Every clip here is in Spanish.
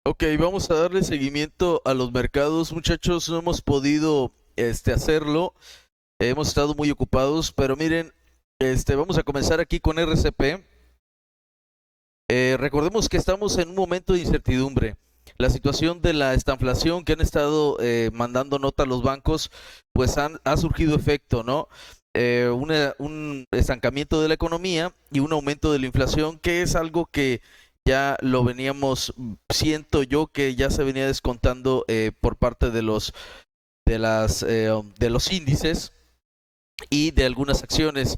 Ok, vamos a darle seguimiento a los mercados, muchachos. No hemos podido hacerlo, hemos estado muy ocupados, pero miren, vamos a comenzar aquí con RCP. Recordemos que estamos en un momento de incertidumbre. La situación de la estanflación que han estado mandando nota a los bancos, pues ha surgido efecto, ¿no? Un estancamiento de la economía y un aumento de la inflación, que es algo que ya lo veníamos, siento yo que ya se venía descontando por parte de de los índices y de algunas acciones.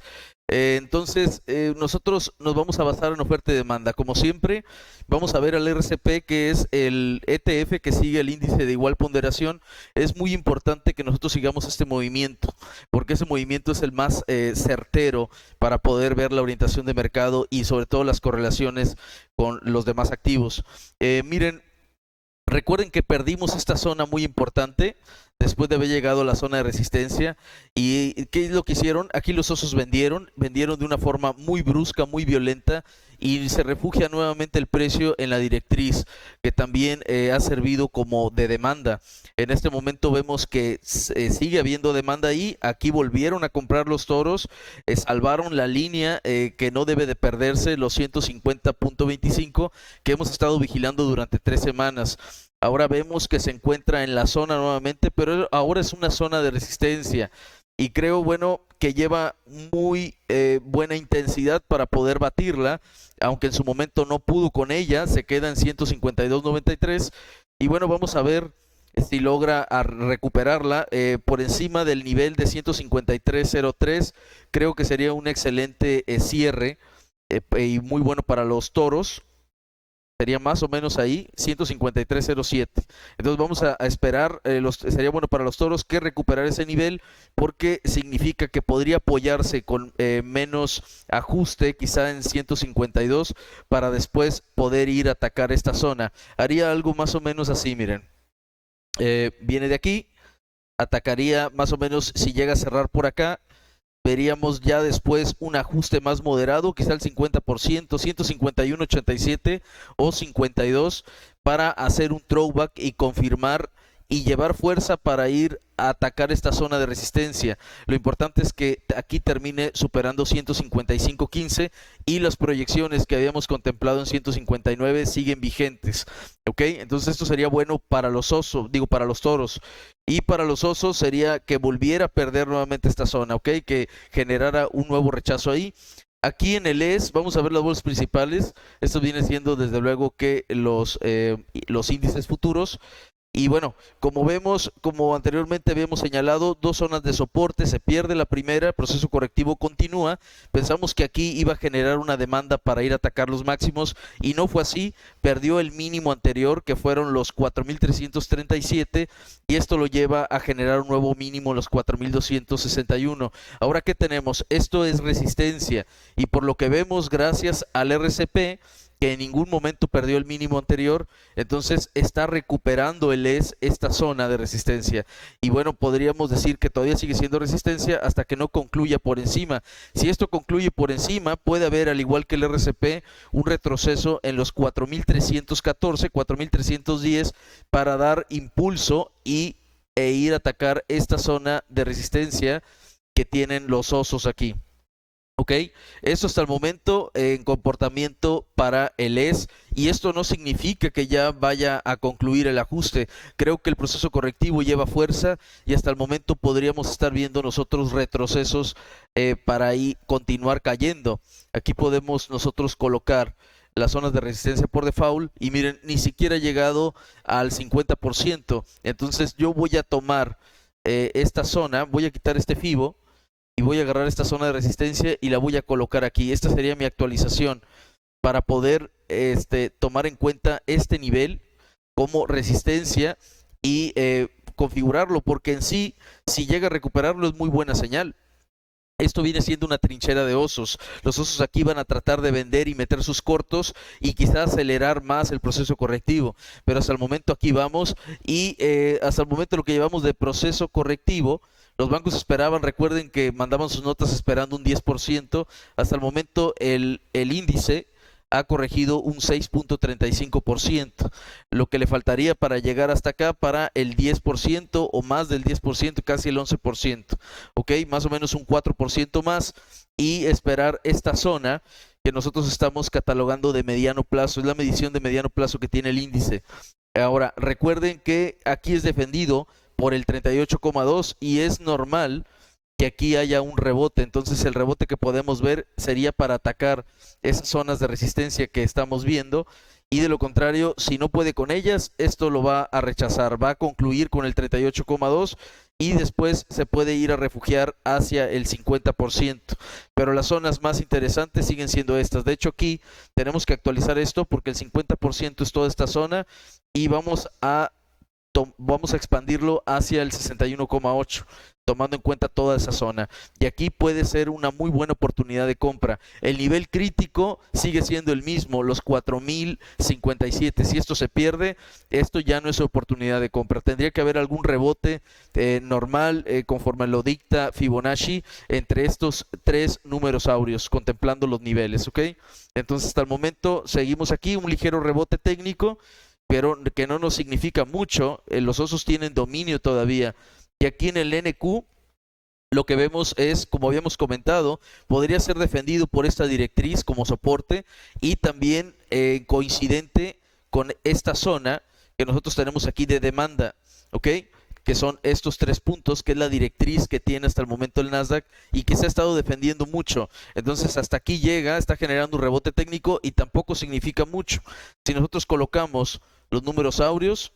Entonces, nosotros nos vamos a basar en oferta y demanda. Como siempre, vamos a ver al RCP, que es el ETF que sigue el índice de igual ponderación. Es muy importante que nosotros sigamos este movimiento, porque ese movimiento es el más certero para poder ver la orientación de mercado y sobre todo las correlaciones con los demás activos. Miren, recuerden que perdimos esta zona muy importante después de haber llegado a la zona de resistencia. ¿Y qué es lo que hicieron? Aquí los osos vendieron de una forma muy brusca, muy violenta, y se refugia nuevamente el precio en la directriz, que también ha servido como de demanda. En este momento vemos que sigue habiendo demanda ahí. Aquí volvieron a comprar los toros, salvaron la línea que no debe de perderse, los 150.25 que hemos estado vigilando durante 3 semanas. Ahora vemos que se encuentra en la zona nuevamente, pero ahora es una zona de resistencia. Y creo, bueno, que lleva muy buena intensidad para poder batirla, aunque en su momento no pudo con ella, se queda en 152.93. Y bueno, vamos a ver si logra recuperarla por encima del nivel de 153.03. Creo que sería un excelente cierre y muy bueno para los toros. Sería más o menos ahí, 153.07. Entonces vamos a esperar, sería bueno para los toros que recuperar ese nivel, porque significa que podría apoyarse con menos ajuste, quizá en 152, para después poder ir a atacar esta zona. Haría algo más o menos así, miren. Viene de aquí, atacaría más o menos si llega a cerrar por acá. Veríamos ya después un ajuste más moderado, quizá el 50%, 151.87 o 52, para hacer un throwback y confirmar y llevar fuerza para ir a atacar esta zona de resistencia. Lo importante es que aquí termine superando 155.15 y las proyecciones que habíamos contemplado en 159 siguen vigentes. ¿Ok? Entonces esto sería bueno para los osos, digo para los toros. Y para los osos sería que volviera a perder nuevamente esta zona, ¿ok? Que generara un nuevo rechazo ahí. Aquí en el ES vamos a ver las bolsas principales. Esto viene siendo desde luego que los índices futuros. Y bueno, como vemos, como anteriormente habíamos señalado, dos zonas de soporte, se pierde la primera, el proceso correctivo continúa. Pensamos que aquí iba a generar una demanda para ir a atacar los máximos y no fue así. Perdió el mínimo anterior, que fueron los 4.337, y esto lo lleva a generar un nuevo mínimo, los 4.261. Ahora, ¿qué tenemos? Esto es resistencia, y por lo que vemos, gracias al RCP, que en ningún momento perdió el mínimo anterior, entonces está recuperando el esta zona de resistencia. Y bueno, podríamos decir que todavía sigue siendo resistencia hasta que no concluya por encima. Si esto concluye por encima, puede haber, al igual que el RCP, un retroceso en los 4.314, 4.310, para dar impulso e ir a atacar esta zona de resistencia que tienen los osos aquí. Ok, eso hasta el momento en comportamiento para el ES, y esto no significa que ya vaya a concluir el ajuste. Creo que el proceso correctivo lleva fuerza y hasta el momento podríamos estar viendo nosotros retrocesos para ahí continuar cayendo. Aquí podemos nosotros colocar las zonas de resistencia por default y miren, ni siquiera ha llegado al 50%. Entonces yo voy a tomar esta zona, voy a quitar este FIBO y voy a agarrar esta zona de resistencia y la voy a colocar aquí. Esta sería mi actualización para poder tomar en cuenta este nivel como resistencia y configurarlo, porque en sí, si llega a recuperarlo, es muy buena señal. Esto viene siendo una trinchera de osos. Los osos aquí van a tratar de vender y meter sus cortos y quizás acelerar más el proceso correctivo. Pero hasta el momento aquí vamos y hasta el momento lo que llevamos de proceso correctivo, los bancos esperaban, recuerden que mandaban sus notas esperando un 10%. Hasta el momento el índice ha corregido un 6.35%, lo que le faltaría para llegar hasta acá para el 10% o más del 10%, casi el 11%, ¿ok? Más o menos un 4% más y esperar esta zona que nosotros estamos catalogando de mediano plazo, es la medición de mediano plazo que tiene el índice. Ahora, recuerden que aquí es defendido por el 38,2 y es normal que aquí haya un rebote, entonces el rebote que podemos ver sería para atacar esas zonas de resistencia que estamos viendo y de lo contrario, si no puede con ellas, esto lo va a rechazar, va a concluir con el 38,2 y después se puede ir a refugiar hacia el 50%, pero las zonas más interesantes siguen siendo estas. De hecho, aquí tenemos que actualizar esto porque el 50% es toda esta zona y vamos a expandirlo hacia el 61,8, tomando en cuenta toda esa zona. Y aquí puede ser una muy buena oportunidad de compra. El nivel crítico sigue siendo el mismo, los 4.057. Si esto se pierde, esto ya no es oportunidad de compra. Tendría que haber algún rebote normal, conforme lo dicta Fibonacci, entre estos tres números áureos, contemplando los niveles, ¿ok? Entonces, hasta el momento, seguimos aquí, un ligero rebote técnico, pero que no nos significa mucho. Los osos tienen dominio todavía. Y aquí en el NQ lo que vemos es, como habíamos comentado, podría ser defendido por esta directriz como soporte y también coincidente con esta zona que nosotros tenemos aquí de demanda, ¿ok? Que son estos 3 puntos, que es la directriz que tiene hasta el momento el Nasdaq y que se ha estado defendiendo mucho. Entonces hasta aquí llega, está generando un rebote técnico y tampoco significa mucho. Si nosotros colocamos los números áureos,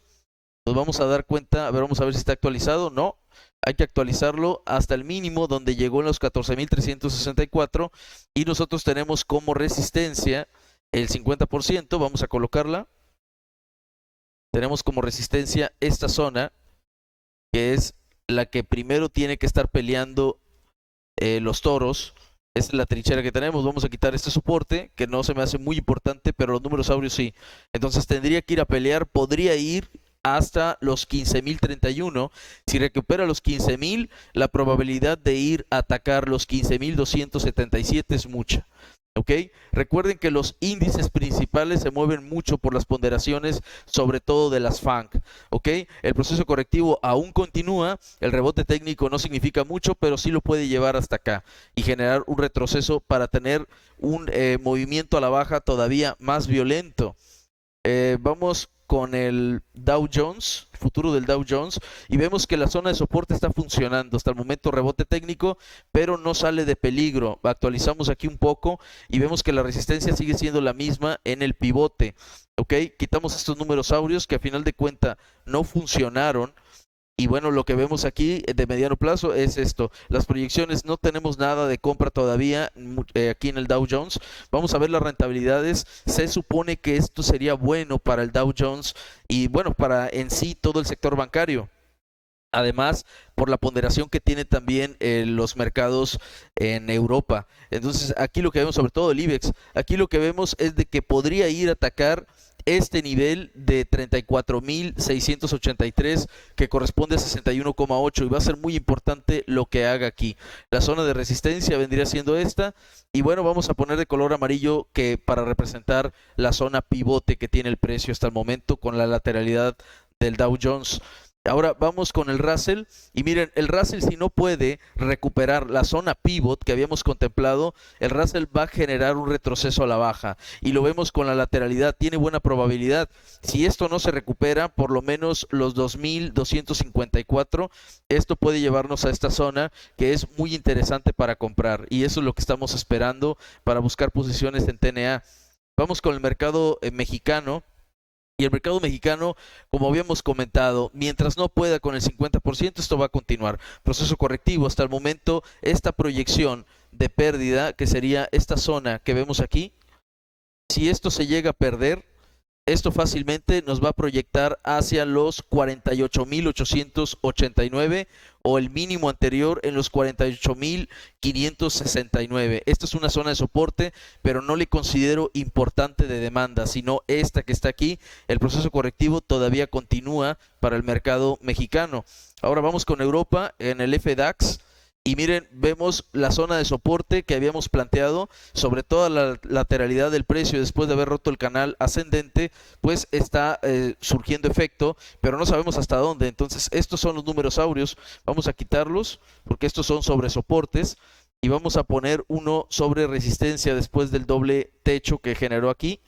nos vamos a dar cuenta, a ver, vamos a ver si está actualizado. No, hay que actualizarlo hasta el mínimo donde llegó en los 14.364 y nosotros tenemos como resistencia el 50%, vamos a colocarla. Tenemos como resistencia esta zona, que es la que primero tiene que estar peleando los toros. Esta es la trinchera que tenemos. Vamos a quitar este soporte, que no se me hace muy importante, pero los números áureos sí. Entonces tendría que ir a pelear, podría ir hasta los 15.031. Si recupera los 15.000, la probabilidad de ir a atacar los 15.277 es mucha. ¿Ok? Recuerden que los índices principales se mueven mucho por las ponderaciones, sobre todo de las FANG. ¿Ok? El proceso correctivo aún continúa, el rebote técnico no significa mucho, pero sí lo puede llevar hasta acá y generar un retroceso para tener un movimiento a la baja todavía más violento. Vamos con el Dow Jones, futuro del Dow Jones, y vemos que la zona de soporte está funcionando. Hasta el momento rebote técnico, pero no sale de peligro. Actualizamos aquí un poco y vemos que la resistencia sigue siendo la misma en el pivote. ¿Ok? Quitamos estos números áureos que a final de cuenta no funcionaron. Y bueno, lo que vemos aquí de mediano plazo es esto. Las proyecciones, no tenemos nada de compra todavía aquí en el Dow Jones. Vamos a ver las rentabilidades. Se supone que esto sería bueno para el Dow Jones y bueno, para en sí todo el sector bancario. Además, por la ponderación que tiene también los mercados en Europa. Entonces, aquí lo que vemos, sobre todo el IBEX, aquí lo que vemos es de que podría ir a atacar este nivel de 34.683 que corresponde a 61,8 y va a ser muy importante lo que haga aquí. La zona de resistencia vendría siendo esta y bueno, vamos a poner de color amarillo que para representar la zona pivote que tiene el precio hasta el momento con la lateralidad del Dow Jones. Ahora vamos con el Russell y miren, el Russell si no puede recuperar la zona pivot que habíamos contemplado, el Russell va a generar un retroceso a la baja y lo vemos con la lateralidad, tiene buena probabilidad. Si esto no se recupera, por lo menos los 2.254, esto puede llevarnos a esta zona que es muy interesante para comprar y eso es lo que estamos esperando para buscar posiciones en TNA. Vamos con el mercado mexicano. Y el mercado mexicano, como habíamos comentado, mientras no pueda con el 50%, esto va a continuar. Proceso correctivo. Hasta el momento, esta proyección de pérdida, que sería esta zona que vemos aquí, si esto se llega a perder, esto fácilmente nos va a proyectar hacia los 48.889 o el mínimo anterior en los 48.569. Esta es una zona de soporte, pero no le considero importante de demanda, sino esta que está aquí. El proceso correctivo todavía continúa para el mercado mexicano. Ahora vamos con Europa en el FDAX. Y miren, vemos la zona de soporte que habíamos planteado sobre toda la lateralidad del precio después de haber roto el canal ascendente, pues está surgiendo efecto, pero no sabemos hasta dónde. Entonces estos son los números áureos, vamos a quitarlos porque estos son sobre soportes y vamos a poner uno sobre resistencia después del doble techo que generó aquí.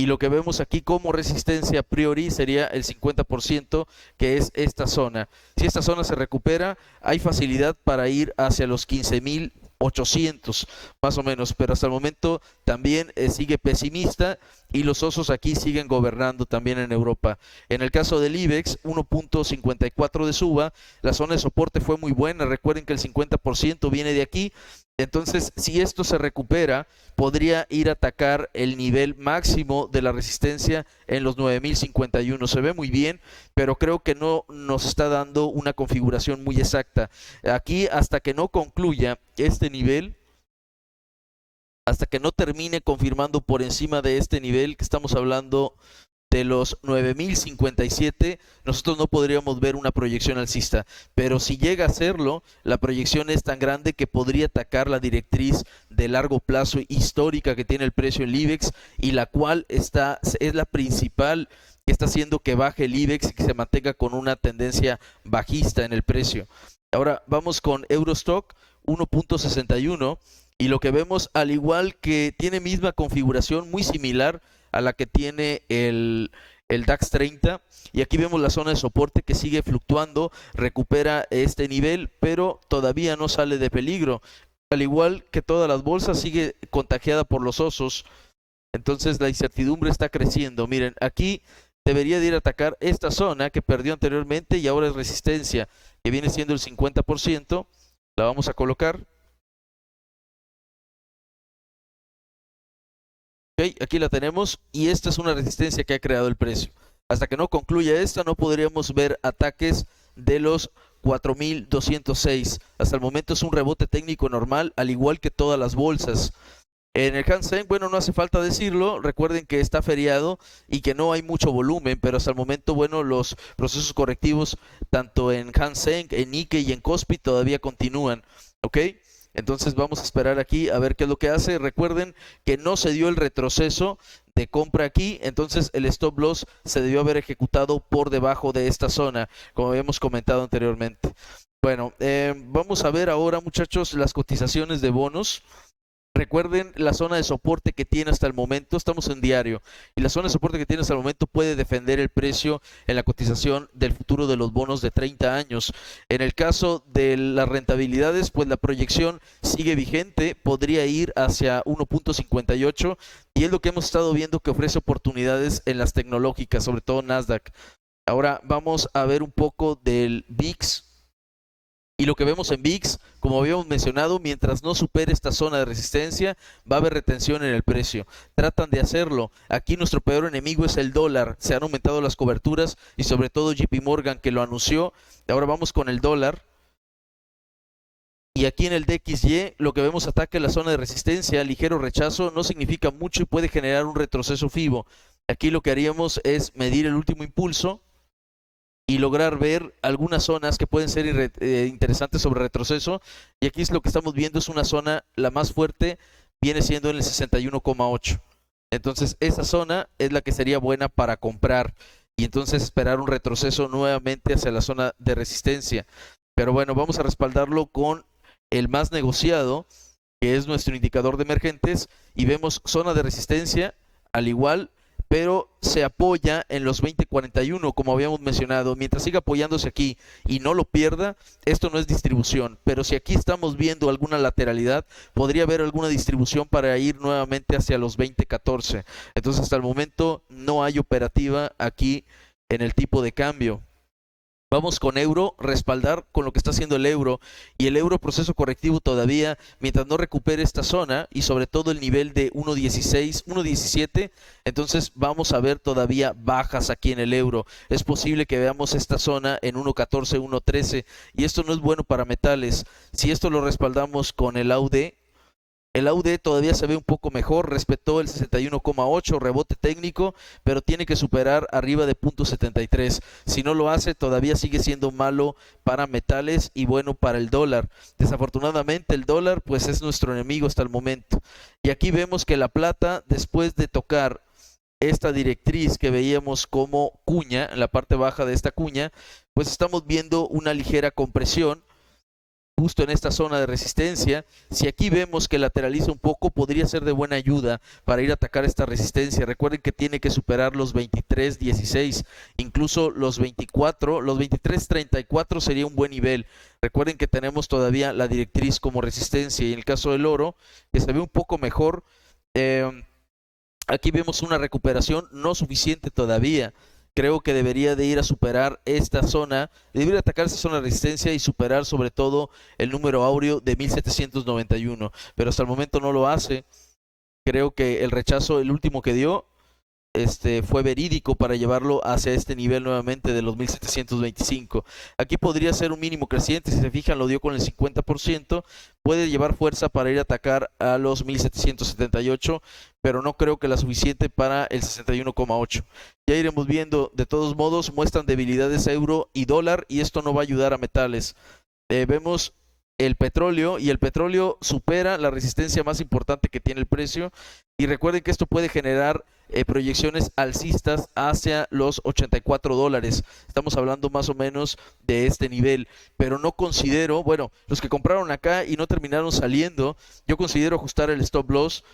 Y lo que vemos aquí como resistencia a priori sería el 50%, que es esta zona. Si esta zona se recupera, hay facilidad para ir hacia los 15.800 más o menos, pero hasta el momento también sigue pesimista y los osos aquí siguen gobernando también en Europa. En el caso del IBEX, 1.54 de suba, la zona de soporte fue muy buena, recuerden que el 50% viene de aquí. Entonces, si esto se recupera, podría ir a atacar el nivel máximo de la resistencia en los 9.051. Se ve muy bien, pero creo que no nos está dando una configuración muy exacta. Aquí, hasta que no concluya este nivel, hasta que no termine confirmando por encima de este nivel, que estamos hablando de los 9.057, nosotros no podríamos ver una proyección alcista, pero si llega a hacerlo, la proyección es tan grande que podría atacar la directriz de largo plazo histórica que tiene el precio del IBEX y la cual es la principal que está haciendo que baje el IBEX y que se mantenga con una tendencia bajista en el precio. Ahora vamos con Eurostock 1.61 y lo que vemos, al igual que tiene misma configuración muy similar a la que tiene el DAX 30, y aquí vemos la zona de soporte que sigue fluctuando, recupera este nivel, pero todavía no sale de peligro. Al igual que todas las bolsas, sigue contagiada por los osos, entonces la incertidumbre está creciendo. Miren, aquí debería de ir a atacar esta zona que perdió anteriormente y ahora es resistencia, que viene siendo el 50%, la vamos a colocar. Okay, aquí la tenemos y esta es una resistencia que ha creado el precio. Hasta que no concluya esta, no podríamos ver ataques de los 4.206. Hasta el momento es un rebote técnico normal, al igual que todas las bolsas. En el Hang Seng, bueno, no hace falta decirlo, recuerden que está feriado y que no hay mucho volumen, pero hasta el momento, bueno, los procesos correctivos tanto en Hang Seng, en Nikkei y en Kospi todavía continúan, ¿ok? Entonces vamos a esperar aquí a ver qué es lo que hace. Recuerden que no se dio el retroceso de compra aquí, entonces el stop loss se debió haber ejecutado por debajo de esta zona, como habíamos comentado anteriormente. Bueno, vamos a ver ahora, muchachos, las cotizaciones de bonos. Recuerden la zona de soporte que tiene hasta el momento, estamos en diario, y la zona de soporte que tiene hasta el momento puede defender el precio en la cotización del futuro de los bonos de 30 años. En el caso de las rentabilidades, pues la proyección sigue vigente, podría ir hacia 1.58 y es lo que hemos estado viendo que ofrece oportunidades en las tecnológicas, sobre todo Nasdaq. Ahora vamos a ver un poco del VIX. Y lo que vemos en VIX, como habíamos mencionado, mientras no supere esta zona de resistencia, va a haber retención en el precio. Tratan de hacerlo. Aquí nuestro peor enemigo es el dólar. Se han aumentado las coberturas y sobre todo JP Morgan que lo anunció. Ahora vamos con el dólar. Y aquí en el DXY lo que vemos ataque a la zona de resistencia, ligero rechazo, no significa mucho y puede generar un retroceso FIBO. Aquí lo que haríamos es medir el último impulso y lograr ver algunas zonas que pueden ser interesantes sobre retroceso. Y aquí es lo que estamos viendo, es una zona, la más fuerte, viene siendo en el 61,8. Entonces esa zona es la que sería buena para comprar y entonces esperar un retroceso nuevamente hacia la zona de resistencia. Pero bueno, vamos a respaldarlo con el más negociado, que es nuestro indicador de emergentes, y vemos zona de resistencia al igual, pero se apoya en los 20.41, como habíamos mencionado. Mientras siga apoyándose aquí y no lo pierda, esto no es distribución, pero si aquí estamos viendo alguna lateralidad, podría haber alguna distribución para ir nuevamente hacia los 20.14. Entonces hasta el momento no hay operativa aquí en el tipo de cambio. Vamos con euro, respaldar con lo que está haciendo el euro, y el euro proceso correctivo todavía, mientras no recupere esta zona y sobre todo el nivel de 1.16, 1.17, entonces vamos a ver todavía bajas aquí en el euro. Es posible que veamos esta zona en 1.14, 1.13, y esto no es bueno para metales. Si esto lo respaldamos con el AUD, El AUD todavía se ve un poco mejor, respetó el 61,8, rebote técnico, pero tiene que superar arriba de .73. Si no lo hace, todavía sigue siendo malo para metales y bueno para el dólar. Desafortunadamente el dólar pues es nuestro enemigo hasta el momento. Y aquí vemos que la plata, después de tocar esta directriz que veíamos como cuña, en la parte baja de esta cuña, pues estamos viendo una ligera compresión justo en esta zona de resistencia. Si aquí vemos que lateraliza un poco, podría ser de buena ayuda para ir a atacar esta resistencia. Recuerden que tiene que superar los 23.16, incluso los 24, los 23.34 sería un buen nivel. Recuerden que tenemos todavía la directriz como resistencia, y en el caso del oro, que se ve un poco mejor, aquí vemos una recuperación no suficiente todavía. Creo que debería de ir a superar esta zona, debería atacar esta zona de resistencia y superar sobre todo el número áureo de 1791, pero hasta el momento no lo hace. Creo que el rechazo, el último que dio, fue verídico para llevarlo hacia este nivel nuevamente de los 1725. Aquí podría ser un mínimo creciente, si se fijan lo dio con el 50%, puede llevar fuerza para ir a atacar a los 1778, pero no creo que la suficiente para el 61,8. Ya iremos viendo. De todos modos muestran debilidades euro y dólar, y esto no va a ayudar a metales. Vemos el petróleo, y el petróleo supera la resistencia más importante que tiene el precio, y recuerden que esto puede generar proyecciones alcistas hacia los $84. Estamos hablando más o menos de este nivel, pero no considero, bueno, los que compraron acá y no terminaron saliendo, yo considero ajustar el stop loss.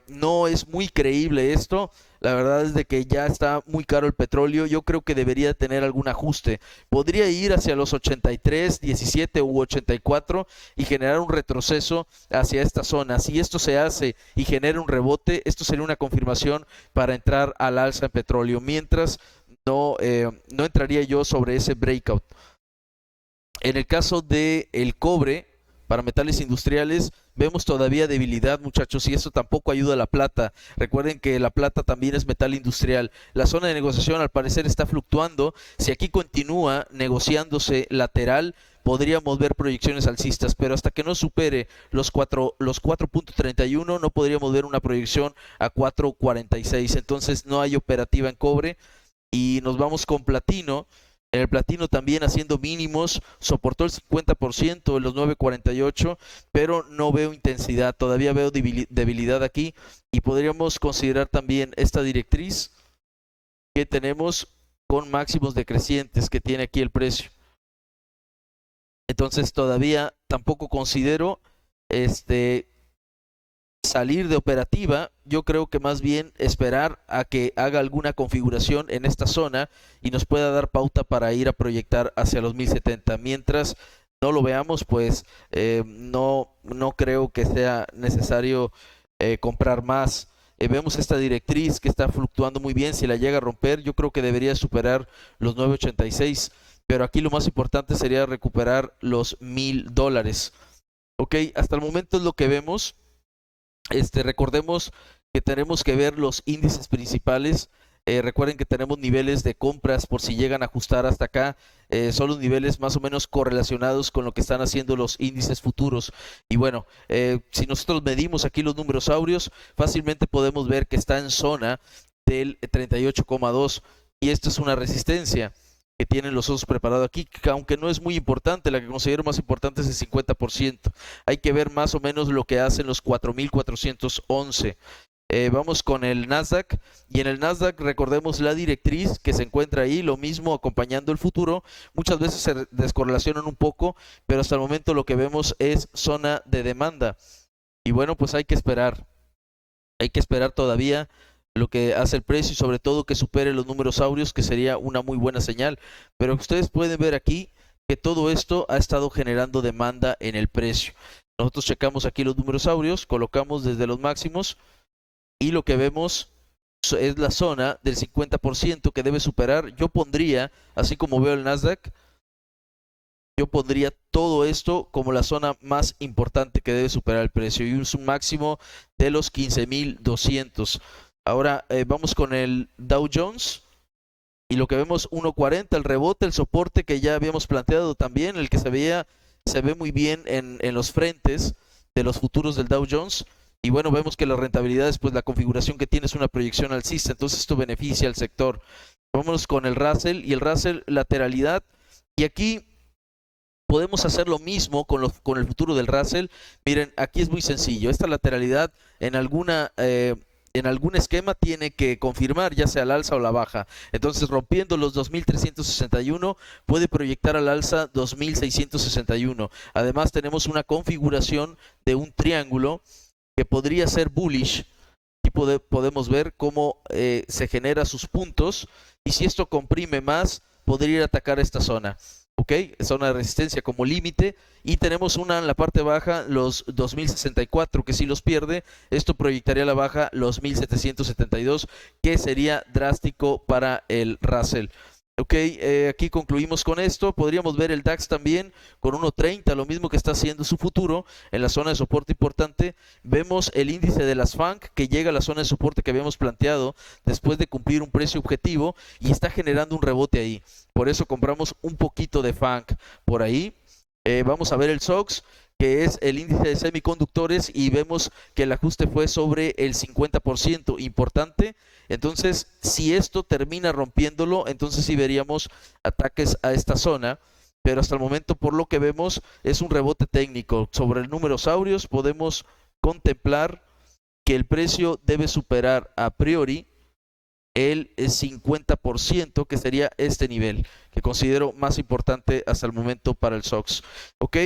No es muy creíble esto. La verdad es de que ya está muy caro el petróleo. Yo creo que debería tener algún ajuste. Podría ir hacia los 83, 17 u 84 y generar un retroceso hacia esta zona. Si esto se hace y genera un rebote, esto sería una confirmación para entrar al alza en petróleo. Mientras, no entraría yo sobre ese breakout. En el caso del cobre, para metales industriales, vemos todavía debilidad, muchachos, y eso tampoco ayuda a la plata. Recuerden que la plata también es metal industrial. La zona de negociación al parecer está fluctuando. Si aquí continúa negociándose lateral, podríamos ver proyecciones alcistas, pero hasta que no supere los 4.31 no podríamos ver una proyección a 4.46. Entonces no hay operativa en cobre, y nos vamos con platino. En el platino también haciendo mínimos, soportó el 50% en los 9.48, pero no veo intensidad, todavía veo debilidad aquí, y podríamos considerar también esta directriz que tenemos con máximos decrecientes que tiene aquí el precio. Entonces todavía tampoco considero salir de operativa. Yo creo que más bien esperar a que haga alguna configuración en esta zona y nos pueda dar pauta para ir a proyectar hacia los 1070. Mientras no lo veamos, pues no creo que sea necesario comprar más. Vemos esta directriz que está fluctuando muy bien. Si la llega a romper, yo creo que debería superar los 9.86, pero aquí lo más importante sería recuperar los $1,000. Ok, hasta el momento es lo que vemos. Recordemos que tenemos que ver los índices principales. Recuerden que tenemos niveles de compras por si llegan a ajustar hasta acá. Son los niveles más o menos correlacionados con lo que están haciendo los índices futuros. Y bueno, si nosotros medimos aquí los números áureos, fácilmente podemos ver que está en zona del 38,2, y esto es una resistencia que tienen los osos preparados aquí, que aunque no es muy importante, la que considero más importante es el 50%. Hay que ver más o menos lo que hacen los 4.411. Vamos con el Nasdaq, y en el Nasdaq recordemos la directriz que se encuentra ahí, lo mismo acompañando el futuro. Muchas veces se descorrelacionan un poco, pero hasta el momento lo que vemos es zona de demanda. Y bueno, pues hay que esperar todavía lo que hace el precio, y sobre todo que supere los números áureos, que sería una muy buena señal. Pero ustedes pueden ver aquí que todo esto ha estado generando demanda en el precio. Nosotros checamos aquí los números áureos, colocamos desde los máximos, y lo que vemos es la zona del 50% que debe superar. Yo pondría, así como veo el Nasdaq, yo pondría todo esto como la zona más importante que debe superar el precio, y un máximo de los 15.200. Ahora vamos con el Dow Jones, y lo que vemos 1.40, el rebote, el soporte que ya habíamos planteado también, el que se ve muy bien en los frentes. de los futuros del Dow Jones. Y bueno, vemos que las rentabilidades, pues la configuración que tiene es una proyección alcista, entonces esto beneficia al sector. Vámonos con el Russell, y el Russell lateralidad, y aquí podemos hacer lo mismo con el futuro del Russell. Miren, aquí es muy sencillo, esta lateralidad en algún esquema tiene que confirmar, ya sea al alza o la baja. Entonces, rompiendo los 2.361, puede proyectar al alza 2.661. Además, tenemos una configuración de un triángulo que podría ser bullish. Aquí podemos ver cómo se genera sus puntos, y si esto comprime más, podría ir a atacar esta zona. ¿Ok? Zona de resistencia como límite, y tenemos una en la parte baja, los 2064, que si los pierde, esto proyectaría a la baja los 1772, que sería drástico para el Russell. Ok, aquí concluimos con esto. Podríamos ver el DAX también con 1.30, lo mismo que está haciendo su futuro en la zona de soporte importante. Vemos el índice de las FANG que llega a la zona de soporte que habíamos planteado después de cumplir un precio objetivo, y está generando un rebote ahí. Por eso compramos un poquito de FANG por ahí. Vamos a ver el SOX, que es el índice de semiconductores, y vemos que el ajuste fue sobre el 50%, importante. Entonces, si esto termina rompiéndolo, entonces sí veríamos ataques a esta zona, pero hasta el momento, por lo que vemos, es un rebote técnico. Sobre el número Saurios podemos contemplar que el precio debe superar a priori el 50%, que sería este nivel, que considero más importante hasta el momento para el SOX. Ok,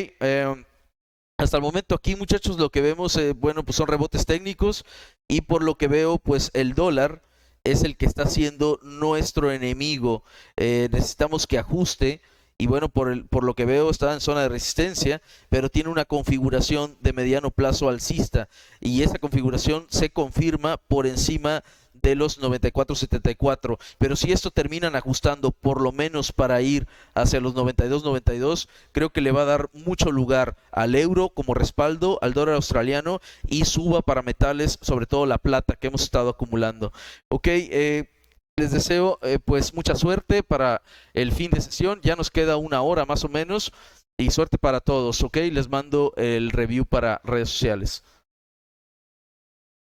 hasta el momento aquí, muchachos, lo que vemos, bueno, pues son rebotes técnicos, y por lo que veo, pues el dólar es el que está siendo nuestro enemigo. Necesitamos que ajuste, y bueno, por lo que veo está en zona de resistencia, pero tiene una configuración de mediano plazo alcista, y esa configuración se confirma por encima de los 94.74, pero si esto terminan ajustando por lo menos para ir hacia los 92.92, creo que le va a dar mucho lugar al euro como respaldo, al dólar australiano, y suba para metales, sobre todo la plata que hemos estado acumulando. Ok, les deseo pues mucha suerte para el fin de sesión. Ya nos queda una hora más o menos, y suerte para todos. Ok, les mando el review para redes sociales.